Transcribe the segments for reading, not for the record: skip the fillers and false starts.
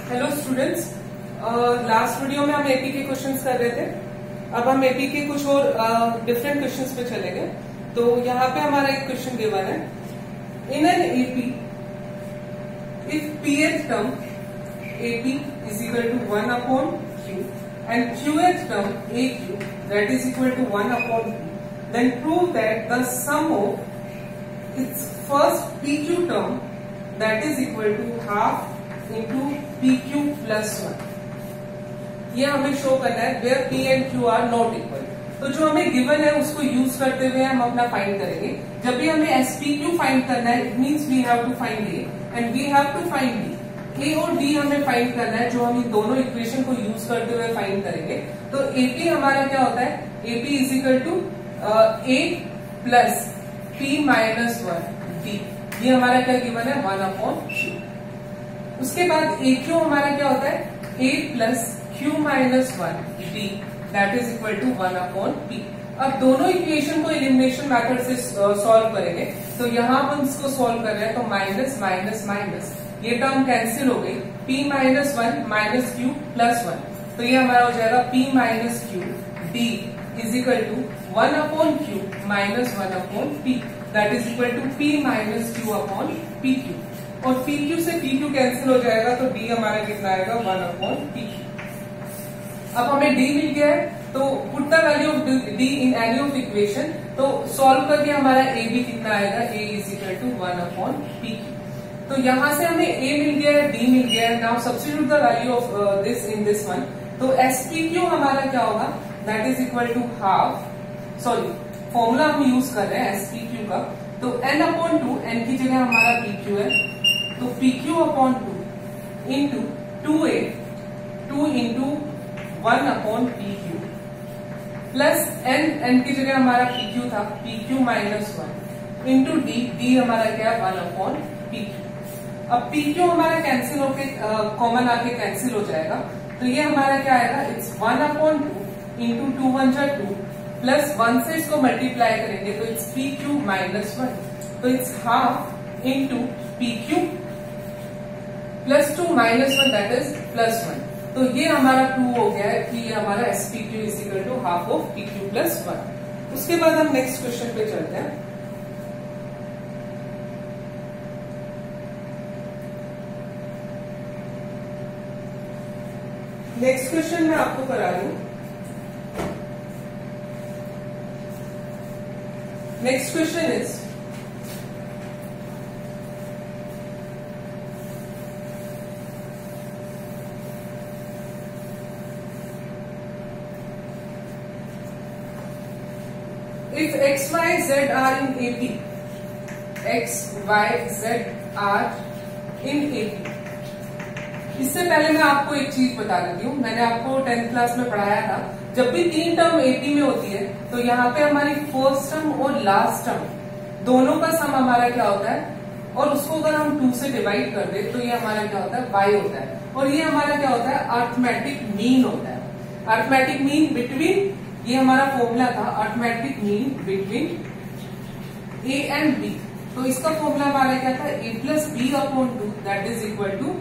Hello students, last video में हम AP के क्वेश्चंस कर रहे थे। अब हम एपी के कुछ और डिफरेंट क्वेश्चंस पे चलेंगे। तो यहाँ पे हमारा एक क्वेश्चन गिवन है, in an AP if pth term ap is equal to 1 upon q and qth term aq that is equal to 1 upon p, then prove that the sum of its first pq term that is equal to half into pq plus 1। ये हमें show करना है where p and q are not equal। तो जो हमें given है उसको use करते हुए हम अपना फाइंड करेंगे। जब भी हमें एसपीक्यू फाइंड करना है, it means we have to find A and we have to find D. A और डी हमें फाइंड करना है, जो हम इन दोनों इक्वेशन को यूज करते हुए फाइंड करेंगे। तो एपी हमारा क्या होता है, A P is equal to A plus P minus 1 D. ये हमारा क्या गिवन है, 1 अपॉन क्यू। उसके बाद ए क्यू हमारा क्या होता है, A plus Q minus 1 D that is equal to 1 upon P. अब दोनों इक्वेशन को एलिमिनेशन मेथड से सॉल्व करेंगे। तो यहाँ हम इसको सॉल्व कर रहे हैं, तो माइनस माइनस माइनस ये टर्म कैंसिल हो गई, p minus 1 minus Q plus 1। तो ये हमारा हो जाएगा p minus Q D is equal to 1 upon Q minus 1 upon P that is equal to p minus Q upon P Q. और P Q से P Q cancel हो जाएगा, तो d हमारा कितना आएगा, 1 अपॉन पी क्यू। अब हमें d मिल गया है, तो put the value of d in any of equation. तो सॉल्व करके हमारा a भी कितना आएगा, a is equal to 1 upon P Q. तो यहां से हमें a मिल गया है, d मिल गया है। Now substitute the value of this in this one. तो एसपीक्यू हमारा क्या होगा, that is equal to half, sorry formula हम यूज कर रहे हैं एसपीक्यू का। तो n अपॉन 2, n की जगह हमारा pq है, तो pq upon 2 into 2a 2 into 1 upon pq plus n की जगह हमारा pq था, pq माइनस 1 इंटू d हमारा क्या है, 1 अपॉन pq। अब pq हमारा कैंसिल होके कॉमन आके कैंसिल हो जाएगा, तो ये हमारा क्या आएगा, इट्स 1 अपॉन 2 इंटू 2 1 जा 2 प्लस 1 से इसको मल्टीप्लाई करेंगे, तो इट्स pq माइनस 1। तो it's half into pq plus 2 minus 1 that is plus 1। तो ये हमारा प्रूव हो गया है कि ये हमारा SPQ is equal to half of pq plus 1। उसके बाद हम नेक्स्ट क्वेश्चन पे चलते हैं। नेक्स्ट क्वेश्चन मैं आपको करा रही हूं। Next question is, if x, y, z are in AP, x, y, z are in AP। इससे पहले मैं आपको एक चीज बता देती हूँ, मैंने आपको 10th क्लास में पढ़ाया था, जब भी 3 टर्म एपी में होती है तो यहाँ पे हमारी फर्स्ट टर्म और लास्ट टर्म दोनों का सम हमारा क्या होता है, और उसको अगर हम 2 से डिवाइड कर दे तो ये हमारा क्या होता है, y होता है। और ये हमारा क्या होता है, अरिथमेटिक मीन होता है। अरिथमेटिक मीन बिटवीन, ये हमारा फॉर्मूला था, arithmetic mean between a and b। तो इसका फॉर्मूला हमारा क्या था, a plus B upon 2 that is equal to,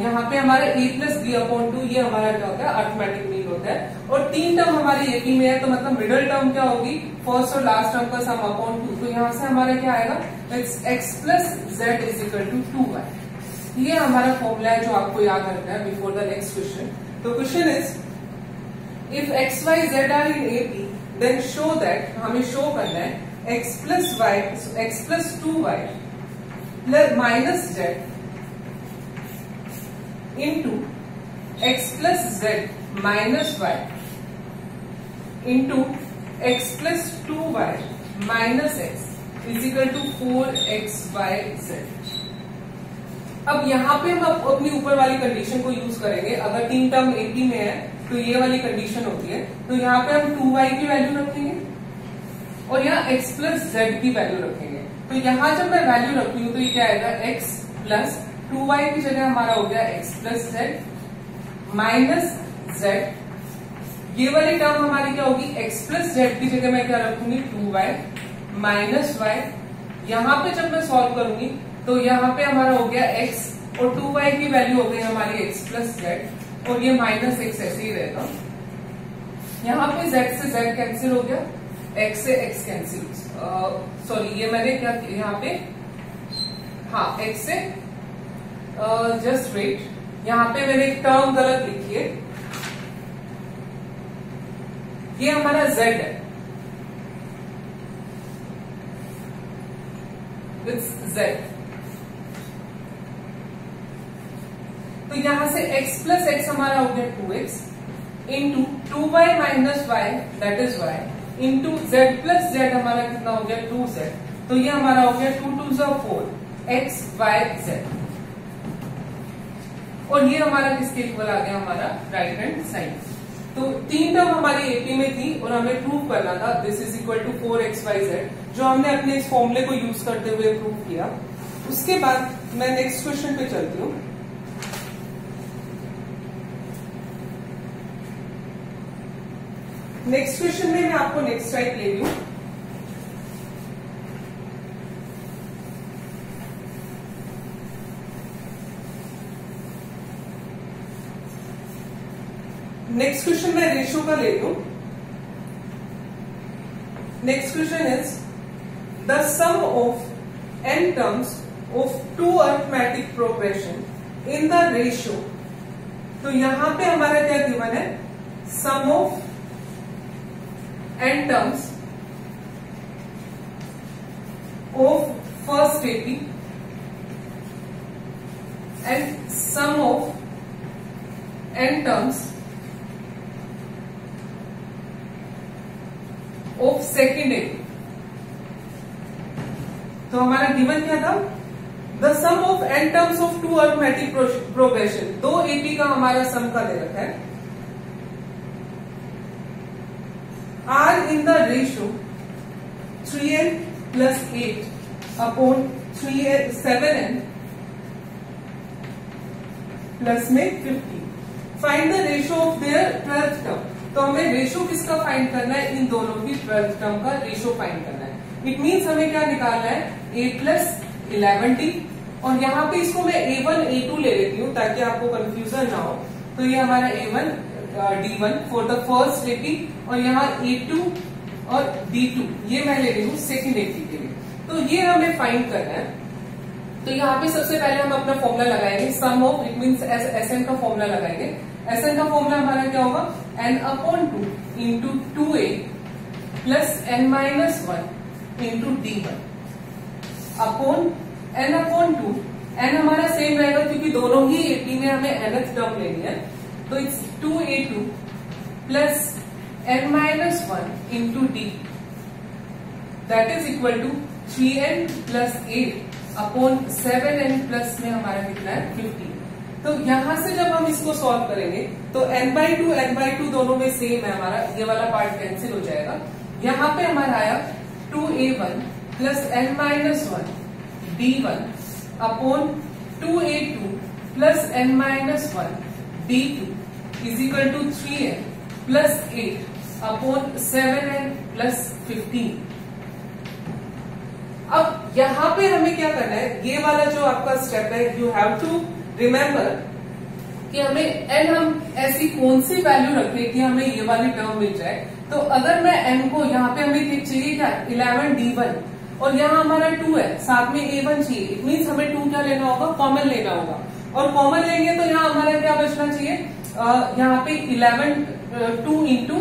यहाँ पे हमारा a प्लस बी अपॉन 2, ये हमारा क्या होता है, अरिथमेटिक मीन होता है। और 3 टर्म हमारी एपी में है, तो मतलब मिडिल टर्म क्या होगी, फर्स्ट और लास्ट टर्म का सम अपॉन 2। तो यहाँ से हमारा क्या आएगा, it's x plus z is equal to 2y। ये हमारा फॉर्मूला है जो आपको याद रखना है बिफोर द नेक्स्ट क्वेश्चन। तो question is, if x, y, z are in AP, then show that, हमें शो करना है x plus y, x plus 2y plus minus z into x plus z minus y into x plus 2y minus x is equal to 4xyz। अब यहाँ पे हम अपनी ऊपर वाली कंडीशन को यूज करेंगे। अगर 3 टर्म एपी में है तो ये वाली कंडीशन होती है, तो यहाँ पे हम 2y की वैल्यू रखेंगे और यहाँ x प्लस z की वैल्यू रखेंगे। तो यहाँ जब मैं वैल्यू रखती हूँ तो ये क्या आएगा, x प्लस 2y की जगह हमारा हो गया x plus z minus z। ये वाली टर्म हमारी क्या होगी, x प्लस z की जगह मैं क्या रखूंगी, 2y माइनस y। यहाँ पे जब मैं सॉल्व करूंगी तो यहाँ पे हमारा हो गया x और 2y की वैल्यू हो गई हमारी x प्लस जेड और ये माइनस x ऐसे ही रहेगा। यहाँ पे z से z कैंसिल हो गया, x से x कैंसिल, सॉरी ये मैंने क्या किया यहाँ पे, हाँ x से जस्ट वेट, यहाँ पे मैंने एक टर्म गलत लिखी है, ये हमारा z है, इट्स z। तो यहां से x प्लस एक्स हमारा हो गया 2x into 2y minus Y that is y into z plus Z हमारा कितना हो गया 2z। तो ये हमारा हो गया 2 2 4 x y z और ये हमारा किसके इक्वल आ गया, हमारा राइट हैंड साइड। तो 3 टर्म हमारी एपी में थी और हमें प्रूव करना था this is equal to 4xyz, जो हमने अपने इस फॉर्मूले को यूज करते हुए प्रूव किया। उसके बाद मैं नेक्स्ट क्वेश्चन पे चलती हूँ। नेक्स्ट क्वेश्चन में मैं आपको नेक्स्ट स्लाइड ले रही हूं। नेक्स्ट क्वेश्चन मैं रेशियो का ले रही हूं। Next question is the sum of n terms of 2 arithmetic progression in the ratio. तो यहां पे हमारा क्या गिवन है, sum of n terms of first AP and sum of n terms of second AP। तो हमारा गिवन क्या था, the sum of n terms of 2 arithmetic progression, 2 AP का हमारा सम का दे रखा है, are in the ratio 3n plus 8 upon 7n plus में 50। Find the ratio of their 12th term. तो हमें रेशियो किसका फाइंड करना है, इन दोनों की 12th टर्म का रेशियो फाइंड करना है। इट मीन्स हमें क्या निकालना है, a प्लस 11t, और यहाँ पे इसको मैं a1 a2 ले लेती हूँ ताकि आपको कंफ्यूजन ना हो। तो ये हमारा a1 D1 for the first AP और यहाँ A2 और D2 ये मैं ले रही हूँ सेकेंड एपी के लिए। तो ये हमें फाइंड करना है। तो यहाँ पे सबसे पहले हम अपना फॉर्मूला लगाएंगे, सम ऑफ, इट मीन्स SN का फॉर्मूला लगाएंगे। SN का फॉर्मूला हमारा क्या होगा, n upon 2 into 2a plus n minus 1 into D1 upon n upon 2। n हमारा सेम रहेगा क्योंकि दोनों ही एपी में हमें nth टर्म लेनी है। तो it's 2a2 plus n minus 1 into d that is equal to 3n plus 8 upon 7n plus में हमारा कितना है 50। तो यहां से जब हम इसको सॉल्व करेंगे तो n/2 दोनों में सेम है, हमारा ये वाला पार्ट कैंसिल हो जाएगा। यहाँ पे हमारा आया 2a1 plus n minus 1 d1 upon 2a2 plus n minus 1 D2 is equal to 3n plus 8 upon 7n plus 15। अब यहां पे हमें क्या करना है, ये वाला जो आपका स्टेप है, यू हैव टू रिमेम्बर कि हमें n हम ऐसी कौन सी वैल्यू रखें कि हमें ये वाली टर्म मिल जाए। तो अगर मैं n को यहाँ पे हमें चाहिए क्या 11 D1 और यहाँ हमारा 2 है, साथ में A1 चाहिए, इट मीन्स हमें 2 क्या लेना होगा, कॉमन लेना होगा। और कॉमन लेंगे तो यहाँ हमारा क्या बचना चाहिए, यहाँ पे 2 इंटू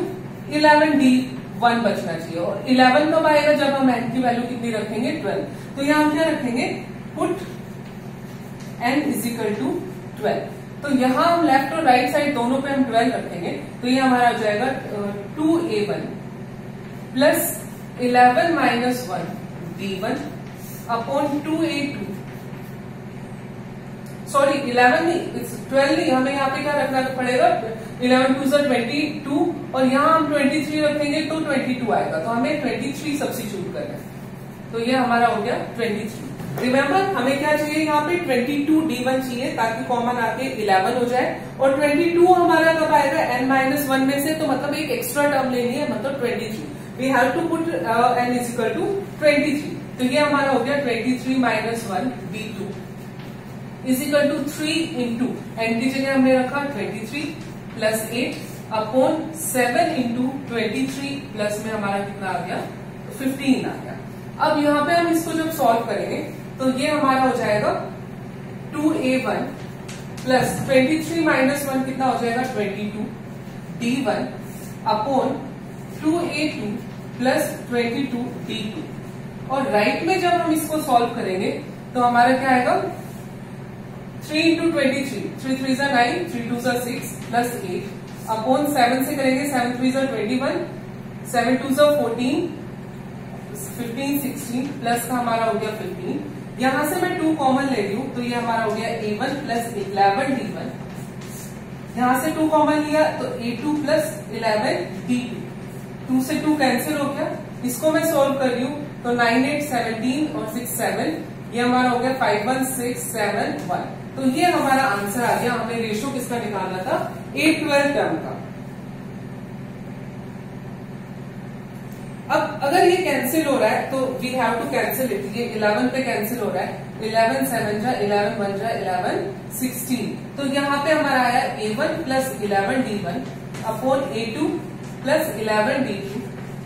11 D1 बचना चाहिए। और 11 कब आएगा, जब हम n की वैल्यू कितनी रखेंगे 12। तो यहाँ हम क्या रखेंगे, put n is equal to 12। तो यहाँ हम लेफ्ट और राइट साइड दोनों पे हम 12 रखेंगे। तो ये हमारा हो जाएगा 2a1 plus 11 minus 1 D1 upon 2a2, sorry 11 नहीं, 12 नहीं, हमें यहाँ पे क्या रखना पड़ेगा, 11 2 22 और यहाँ हम 23 रखेंगे तो 22 आएगा। तो हमें 23 सब्स्टिट्यूट करना है। तो ये हमारा हो गया 23। रिमेम्बर हमें क्या चाहिए, यहाँ पे 22 D1 चाहिए ताकि कॉमन आके 11 हो जाए। और 22 हमारा कब आएगा, n-1 में से, तो मतलब एक एक्स्ट्रा टर्म लेनी है, मतलब 23। We have to put n is equal to 23। तो ये हमारा हो गया 23 minus 1 D2 is equal to 3 into n की जगह हमने रखा 23 प्लस 8 अपॉन 7 इंटू 23 प्लस में हमारा कितना आ गया 15 आ गया। अब यहाँ पे हम इसको जब सॉल्व करेंगे तो ये हमारा हो जाएगा 2a1 प्लस 23 माइनस 1 कितना हो जाएगा 22 d1 upon 2a2 plus 22 d2। और राइट में जब हम इसको सॉल्व करेंगे तो हमारा क्या आएगा 3 इंटू 23 3 3 जा 9 3 2 जा 6 प्लस 8 अपॉन 7 से करेंगे 7 3 जा 21 7 2 जा 14 15 16 प्लस का हमारा हो गया 15। यहां से मैं 2 कॉमन ले रही हूं तो ये हमारा हो गया a1 प्लस 11 d1। यहां से 2 कॉमन लिया तो a2 प्लस 11 d2। 2 से 2 कैंसिल हो गया। इसको मैं सोल्व कर रही हूं तो 9 8 17 और 6 7 ये हमारा हो गया 5 1 6 7 1। तो ये हमारा आंसर आ गया। हमें रेशो किसका निकालना था A12 टर्म का। अब अगर ये कैंसिल हो रहा है तो we have to cancel it. ये 11 पे कैंसिल हो रहा है 11 7 जा 11 1 जा 11 16। तो यहाँ पे हमारा आया A1 plus 11 D1 upon A2 plus 11 D2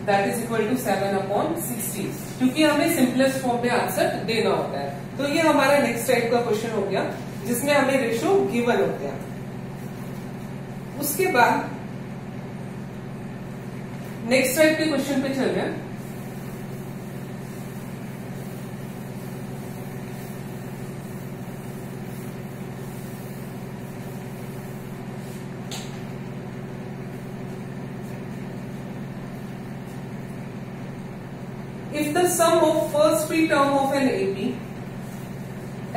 that is equal to 7 upon 16, क्योंकि हमें सिंपलेस्ट फॉर्म में आंसर देना होता है। तो ये हमारा नेक्स्ट टाइप का क्वेश्चन हो गया जिसमें हमें रेशो गिवन होते हैं। उसके बाद नेक्स्ट टाइप के क्वेश्चन पे चल रहे हैं। If the sum of first p term of an AP,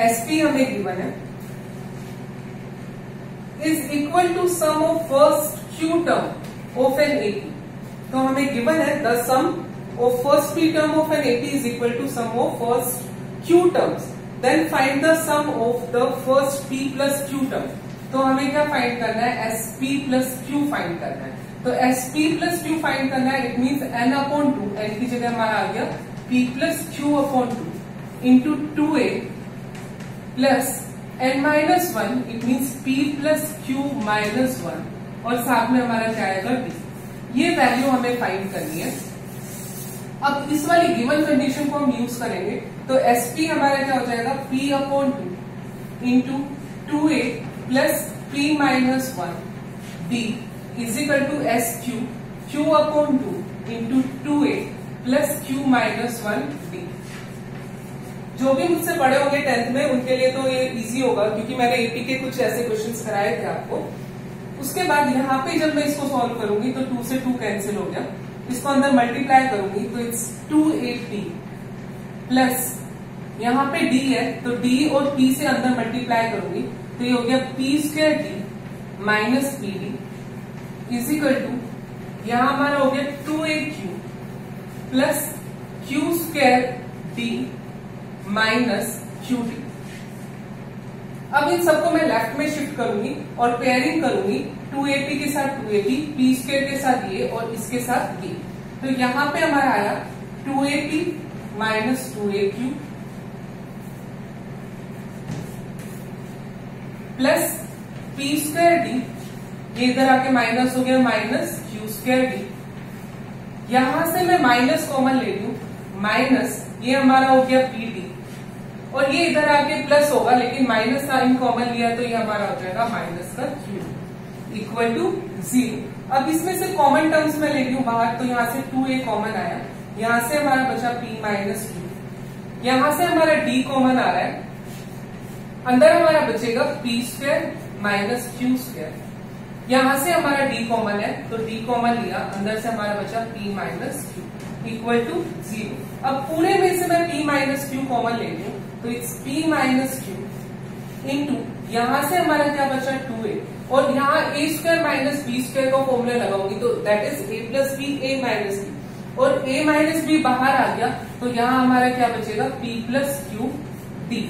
SP हमें गिवन है, is equal to sum of first Q term of an AP, तो हमें गिवन है the sum of first p term of an AP is equal to sum of first Q terms, then find the sum of the first p plus Q term। तो हमें क्या find करना है SP plus Q find करना है। तो SP plus Q find करना है। It means n upon 2, n की जगह हमारा आ गया P plus Q upon 2 into 2a plus n minus 1 it means P plus Q minus 1 और साथ में हमारा क्या आएगा D। ये वैल्यू हमें फाइंड करनी है। अब इस वाली गिवन कंडीशन को हम यूज करेंगे तो SP हमारा क्या हो जाएगा P upon 2 into 2a plus P minus 1 D is equal to SQ Q upon 2 into 2a plus Q minus 1 D। जो भी मुझसे पढ़े होंगे 10th में उनके लिए तो ये इजी होगा, क्योंकि मैंने AP के कुछ ऐसे क्वेश्चंस कराए थे आपको। उसके बाद यहाँ पे जब मैं इसको सॉल्व करूंगी तो 2 से 2 कैंसिल हो गया। इसको अंदर मल्टीप्लाई करूंगी तो इट्स 2AP प्लस यहाँ पे D है तो D और P से अंदर मल्टीप्लाई करूंगी तो ये हो गया P square D minus PD is equal to यहां हमारा हो गया 2AQ plus Q square D minus QD। अब इन सबको मैं लेफ्ट में शिफ्ट करूंगी और पेयरिंग करूंगी 2AP के साथ 2AP, P स्क्वायर के साथ ये और इसके साथ ये। तो यहां पे हमारा आया 2AP minus 2AQ plus P square D, ये इधर आके माइनस हो गया माइनस Q स्क्वायर D। यहां से मैं माइनस कॉमन ले लूं माइनस ये हमारा हो गया PD और ये इधर आके प्लस होगा, लेकिन माइनस साइन कॉमन लिया तो ये हमारा हो जाएगा माइनस का Q इक्वल टू 0। अब इसमें से कॉमन टर्म्स में ले लूं बाहर तो यहाँ से 2a कॉमन आया, यहाँ से हमारा बचा P माइनस Q, यहाँ से हमारा D कॉमन आ रहा है, अंदर हमारा बचेगा P square minus Q square. यहां से हमारा D कॉमन है तो D कॉमन लिया, अंदर से हमारा बचा P minus Q equal to 0। अब पूरे में से मैं P माइनस Q कॉमन ले लूं तो it's P minus Q into यहां से हमारा क्या बचा 2a और यहाँ a square minus b square का फॉर्मूला लगाऊंगी तो that is a plus b a minus b और a माइनस b बाहर आ गया तो यहाँ हमारा क्या बचेगा P प्लस Q D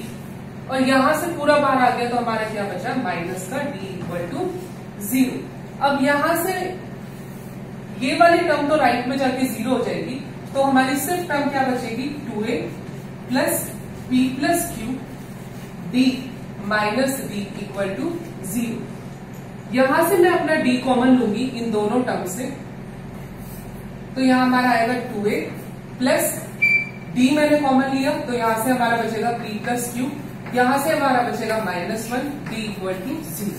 और यहां से पूरा बाहर आ गया तो हमारा क्या बचा माइनस का D इक्वल टू 0। अब यहां से ये वाली टर्म तो राइट में जाके 0 हो जाएगी तो हमारी सिर्फ टर्म क्या बचेगी 2a plus P plus Q D minus d equal to 0। यहां से मैं अपना डी कॉमन लूंगी इन दोनों टर्म से, तो यहां हमारा आएगा 2a प्लस डी मैंने कॉमन लिया, तो यहां से हमारा बचेगा p प्लस क्यू, यहां से हमारा बचेगा -1 डी इक्वल टू 0।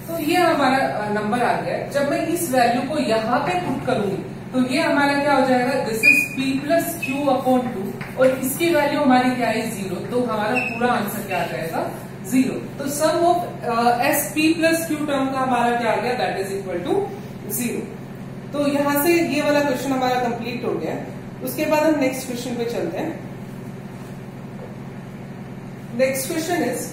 तो ये हमारा नंबर आ गया। जब मैं इस वैल्यू को यहाँ पे पुट करूंगी तो ये हमारा क्या हो जाएगा, this is p plus Q upon 2 और इसकी वैल्यू हमारी क्या है 0, तो हमारा पूरा आंसर क्या आ जाएगा 0। तो sum of S P plus Q term का हमारा क्या आ गया, दैट इज इक्वल टू 0। तो यहां से ये वाला क्वेश्चन हमारा कंप्लीट हो गया। उसके बाद हम नेक्स्ट क्वेश्चन पे चलते हैं। Next question is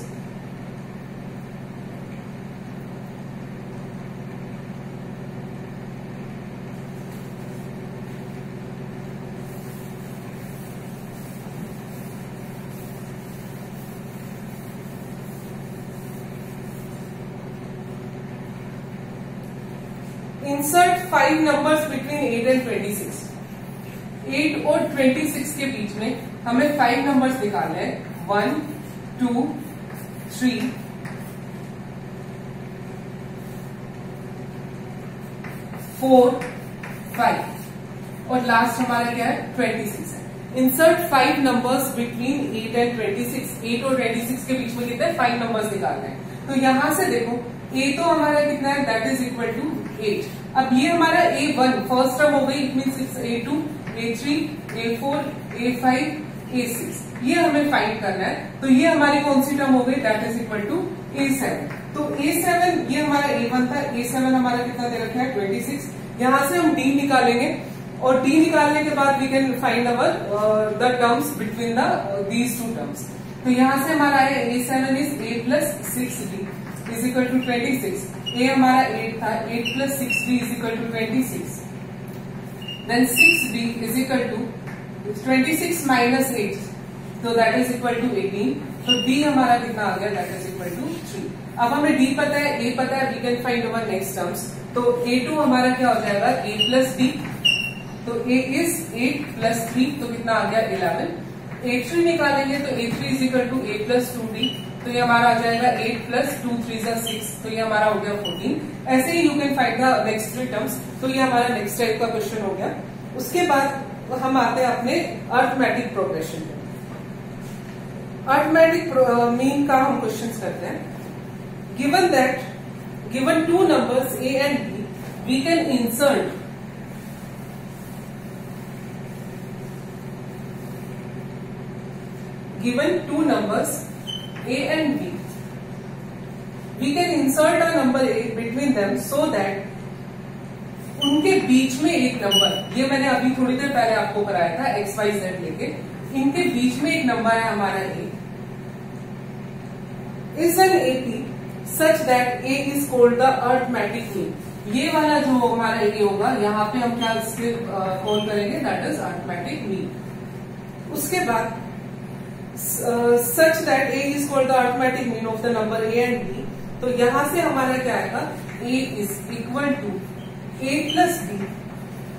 insert 5 numbers between 8 and 26। 8 और 26 के बीच में हमें 5 नंबर्स निकालने हैं, 1 2 3 4 5 और लास्ट हमारा क्या है 26 है। Insert 5 numbers between 8 and 26। 8 और 26 के बीच में कितने 5 नंबर्स निकालने हैं। तो यहां से देखो a तो हमारा कितना है, दैट इज इक्वल टू 8। अब ये हमारा a1 फर्स्ट टर्म हो गई, it mean a2 a3 a4 a5 a6, ये हमें फाइंड करना है। तो ये हमारी कौन सी टर्म हो गई, that is equal to a7। तो a7 ये हमारा a1 था, a7 हमारा कितना दे रखा है 26। यहां से हम d निकालेंगे और d निकालने के बाद we can find our the terms between these two terms. तो यहां से हमारा है a7 is a plus 6d is equal to 26। a हमारा 8 था, 8 plus 6d is equal to 26। Then 6d is equal to 26 minus 8, तो दैट इज इक्वल टू 18। तो d हमारा कितना आ गया, दैट इज इक्वल टू 3। अब हमें d पता है, a पता है, we can find our next terms. तो a2 हमारा क्या हो जाएगा, a प्लस d, तो a इज 8 प्लस 3, तो कितना आ गया 11। a3 निकालेंगे तो a3 is equal to a plus 2d, तो ये हमारा आ जाएगा 8 प्लस 2 3 6, तो ये हमारा हो गया 14। ऐसे ही you can find the next 3 terms. तो ये हमारा नेक्स्ट टाइप का क्वेश्चन हो गया। उसके बाद हम आते हैं अपने अर्थमेटिक प्रोग्रेशन पे। अर्थमेटिक मीन का हम क्वेश्चन करते हैं। Given that given 2 numbers a and b, we can insert given 2 numbers a and b, we can insert a number a between them so that उनके बीच में एक नंबर, ये मैंने अभी थोड़ी देर पहले आपको कराया था x y z लेके, इनके बीच में एक नंबर है हमारा a, is an AP such that a is called the arithmetic mean। ये वाला जो हमारा a होगा, यहाँ पे हम क्या इसके कॉल करेंगे, दैट इज arithmetic mean। उसके बाद such that a is called the arithmetic mean of the number a and b, तो यहां से हमारा क्या आएगा, a is equal to a plus b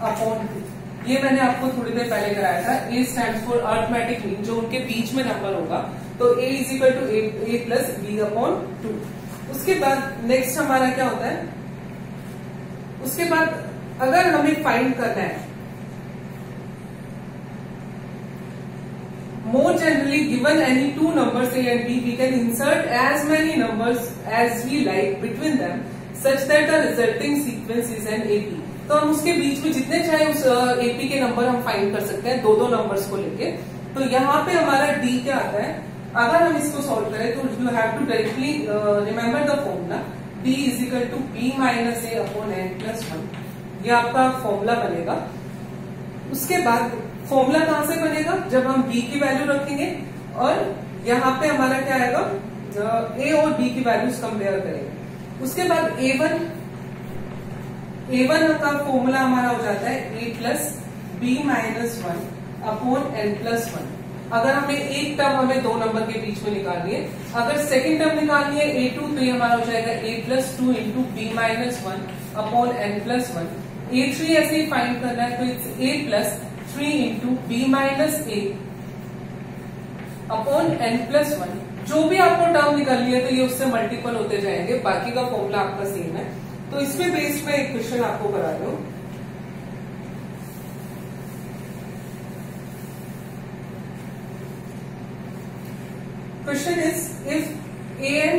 upon 2। ये मैंने आपको थोड़ी देर पहले कराया था। a stands for arithmetic mean, जो उनके बीच में नंबर होगा, तो a is equal to a plus b upon 2। उसके बाद नेक्स्ट हमारा क्या होता है, उसके बाद अगर हमें फाइंड करना है, more generally given any 2 numbers a and b, we can insert as many numbers as we like between them such that the resulting sequence is an AP। तो हम उसके बीच में जितने चाहे उस AP के नंबर हम फाइंड कर सकते हैं, दो नंबर्स को लेके। तो यहाँ पे हमारा D क्या आता है, अगर हम इसको सॉल्व करें तो you have to directly remember the formula, D is equal to b minus a upon n plus 1। ये आपका फॉर्मूला बनेगा। उसके बाद फॉर्मूला कहां से बनेगा, जब हम b की वैल्यू रखेंगे और यहाँ पे हमारा क्या आएगा, a और b की वैल्यूज कंपेयर करेंगे। उसके बाद a1 का फॉर्मूला हमारा हो जाता है a plus b minus 1 upon n plus 1। अगर हमें एक टर्म हमें दो नंबर के बीच में निकालनी है, अगर सेकेंड टर्म निकालनी है a2, तो ये हमारा हो जाएगा a plus 2 into b minus 1 upon n plus 1। a3 ऐसे ही फाइंड करना है, तो it's a plus 3 into b minus a upon n plus 1, जो भी आपको टर्म निकालनी है तो ये उससे मल्टीपल होते जाएंगे, बाकी का फॉर्मूला आपका सेम है। तो इसमें बेस्ड में एक क्वेश्चन आपको करा रही हूं। Question is if an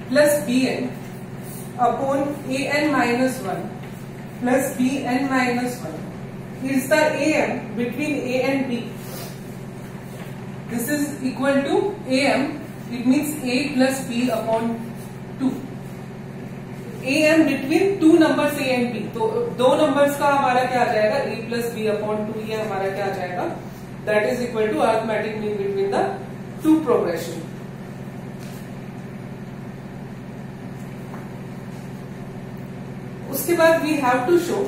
plus bn upon an minus 1 plus bn minus 1 is the am between a and b. This is equal to am, it means a plus b upon 2. am between two numbers a and b, तो दो numbers का हमारा क्या आ जाएगा, a plus b upon 2, ये हमारा क्या आ जाएगा, that is equal to arithmetic mean between the two progression. उसके बाद we have to show,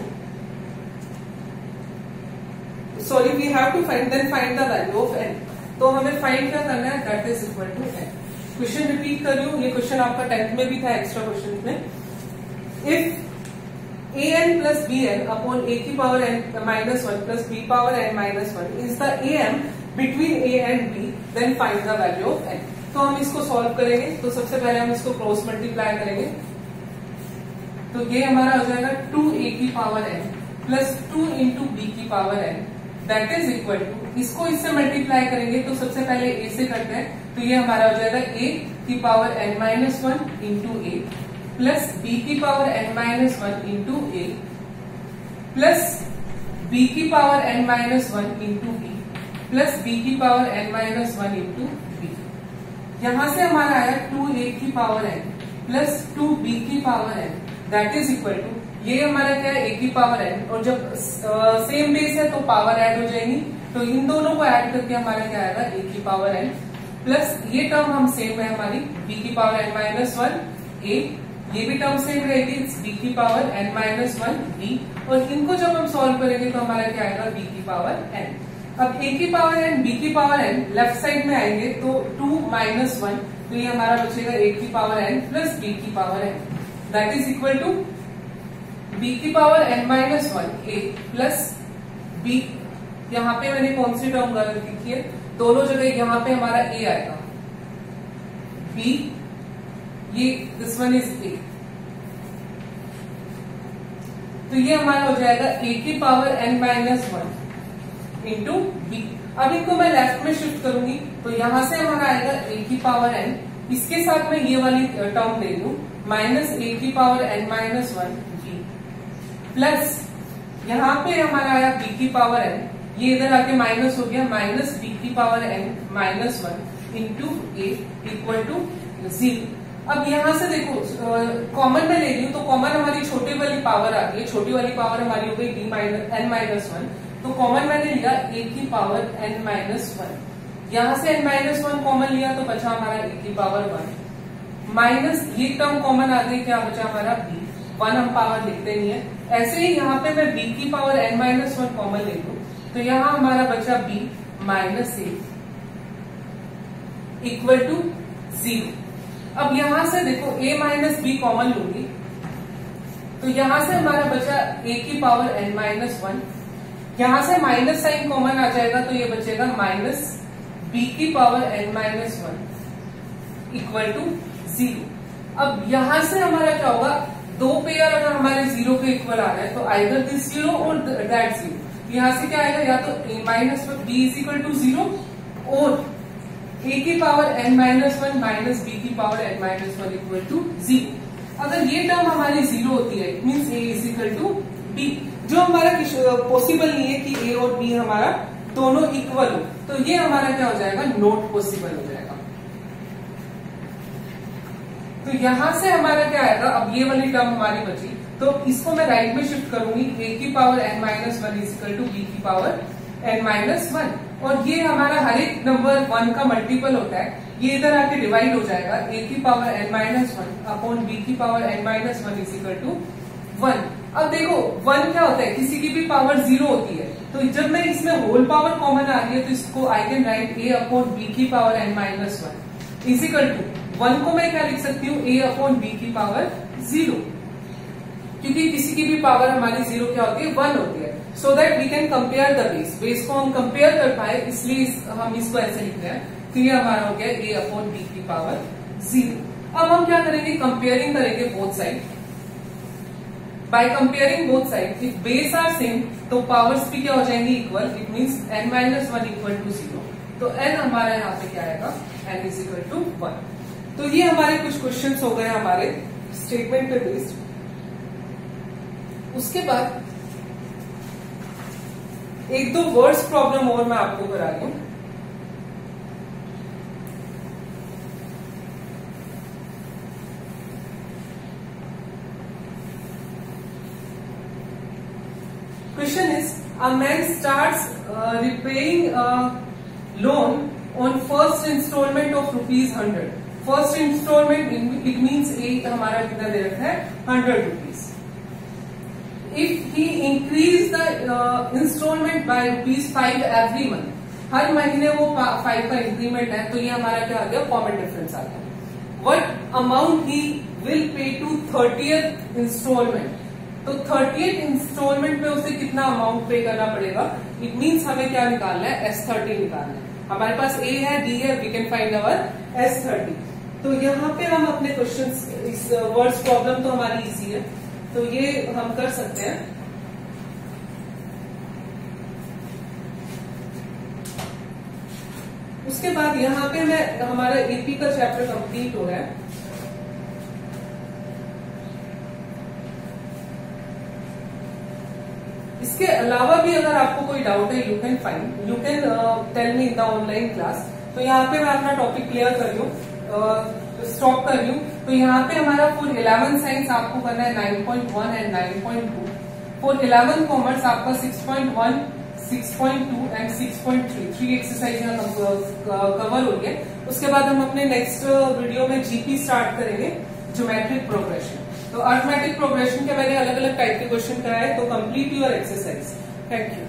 sorry we have to find, then find the value of n. तो हमें फाइंड क्या करना है, that is equal to n. Question repeat कर रही हूँ, ये क्वेश्चन आपका 10th में भी था एक्स्ट्रा क्वेश्चन में। If an plus bn upon a की power n minus 1 plus b power n minus 1 is the am between a and b, then find the value of n. तो हम इसको solve करेंगे। तो सबसे पहले हम इसको क्रॉस मल्टीप्लाई करेंगे, तो ये हमारा हो जाएगा 2a की power n plus 2 into b की power n, that is equal to, इसको इससे मल्टीप्लाई करेंगे तो सबसे पहले a से करते हैं, तो ये हमारा हो जाएगा a की power n minus 1 into a plus b की power n minus 1 into a plus b की power n minus 1 into b plus b की power n minus 1 into b। यहां से हमारा आया 2a की पावर n प्लस 2b की power n, that is equal to, ये हमारा क्या है, a की पावर n, और जब सेम बेस है तो पावर ऐड हो जाएगी, तो इन दोनों को ऐड करके हमारा क्या आएगा, a की पावर n प्लस ये टर्म हम सेम है हमारी b की पावर n माइनस 1 a, ये भी टर्म सेम रहेगी b की पावर n माइनस 1 b, और इनको जब हम सॉल्व करेंगे तो हमारा क्या आएगा, b की पावर n. अब a की पावर n b की पावर n लेफ्ट साइड में आएंगे तो 2 माइनस 1, तो ये हमारा बचेगा a की पावर n प्लस b की power n, that is equal to b की power n minus 1 a plus b, यहाँ पे मैंने कौन सी टर्म गलत लिखी है, दोनों जगह यहाँ पे हमारा a आएगा, b, ये दिस वन इज a, तो ये हमारा हो जाएगा a की power n minus 1 into b. अब इनको मैं लेफ्ट में शिफ्ट करूंगी तो यहां से हमारा आएगा a की पावर n, इसके साथ में ये वाली टर्म ले लू माइनस a की power n minus 1 b plus यहाँ पे हमारा आया b की पावर n, ये इधर आके माइनस हो गया, माइनस b की power n minus 1 into a equal to 0. अब यहां से देखो कॉमन में ले रही हूँ तो कॉमन हमारी छोटी वाली पावर आ गई, छोटी वाली पावर हमारी हो गई b माइनस n माइनस 1, तो कॉमन मैंने लिया a की पावर n माइनस 1, यहां से n माइनस 1 कॉमन लिया तो बचा हमारा a की पावर 1 माइनस ये टर्म कॉमन आ गई, क्या बचा हमारा b, 1 हम पावर लिखते नहीं है। ऐसे ही यहाँ पे मैं b की पावर n माइनस 1 कॉमन ले लूं तो यहाँ हमारा बचा b minus a equal to 0. अब यहां से देखो a माइनस b कॉमन लूंगी तो यहां से हमारा बचा a की पावर n माइनस 1, यहां से माइनस साइन कॉमन आ जाएगा तो ये बचेगा माइनस b की power n minus 1 equal to 0. अब यहां से हमारा क्या होगा, दो पेयर अगर हमारे 0 के इक्वल आ रहा है तो आइदर दिस 0 और दैट 0, यहां से क्या आएगा, या तो a minus b is equal to 0 और a की power n minus 1 minus b की power n minus 1 equal to 0. अगर ये टर्म हमारी 0 होती है it means a is equal to b, जो हमारा पॉसिबल नहीं है कि a और b हमारा दोनों इक्वल हो, तो ये हमारा क्या हो जाएगा, नॉट पॉसिबल हो जाएगा. तो यहां से हमारा क्या आएगा, अब ये वाली टर्म हमारी बची तो इसको मैं राइट में शिफ्ट करूंगी, a की power n minus 1 is equal to b की पावर n माइनस 1, और ये हमारा हर एक नंबर 1 का मल्टीपल होता है, ये इधर आके डिवाइड हो जाएगा, a की power n minus 1 upon b की power n minus 1 is equal to 1. अब देखो 1 क्या होता है, किसी की भी पावर 0 होती है, तो जब मैं इसमें होल पावर कॉमन आ रही है तो इसको I can write a upon b की power n minus 1 is equal to 1 को मैं क्या लिख सकती हूँ, a अपॉन b की पावर 0, क्योंकि किसी की भी पावर हमारी 0 क्या होती है, 1 होती है. So that we can compare the base, base को हम कंपेयर कर पाए इसलिए हम इसको ऐसे लिख रहे हैं. तो ये हमारा हो गया a/b की पावर 0। अब हम क्या करेंगे, कंपेयरिंग करेंगे both side. By comparing both side, if base are same तो पावर्स भी क्या हो जाएंगी, equal. It means n-1 equal to 0। तो n हमारा यहाँ पे क्या आएगा, n इज इक्वल टू 1। तो ये हमारे कुछ क्वेश्चंस हो गए हमारे स्टेटमेंट पे बेस्ड। उसके बाद एक दो वर्ड्स प्रॉब्लम और मैं आपको करा रही हूं। Question is, a man starts repaying a loan on first installment of ₹100. First installment it means एक हमारा कितना दे रखा है, ₹100. If he increase the installment by ₹5 every month, हर महीने वो 5 का इंक्रीमेंट है, तो ये हमारा क्या आ गया, कॉमन डिफरेंस आ गया। What amount he will pay to 30th installment? तो 30th इंस्टॉलमेंट पे उसे कितना अमाउंट पे करना पड़ेगा। इट मींस हमें क्या निकालना है, S30 निकालना है। हमारे पास A है, D है, we can find our S30। तो यहाँ पे हम अपने क्वेश्चंस, इस वर्ड्स प्रॉब्लम तो हमारी इजी है, तो ये हम कर सकते हैं। उसके बाद यहाँ पे मैं हमारा AP का चैप्टर कंप्लीट हो रहा है। इसके अलावा भी अगर आपको कोई डाउट है, you can tell me in the online class. तो यहाँ पे मैं अपना टॉपिक क्लियर कर लूं, स्टॉप कर लूं। तो यहाँ पे हमारा फॉर 11 साइंस आपको करना है 9.1 एंड 9.2। फॉर 11 कॉमर्स आपका 6.1, 6.2 एंड 6.3 3 एक्सरसाइज कवर हो गए। उसके बाद हम अपने नेक्स्ट वीडियो में जीपी स्टार्ट करेंगे, ज्योमेट्रिक प्रोग्रेशन। तो अर्थमेटिक प्रोग्रेशन के मैंने अलग अलग टाइप के क्वेश्चन कराए, तो complete your exercise. Thank you.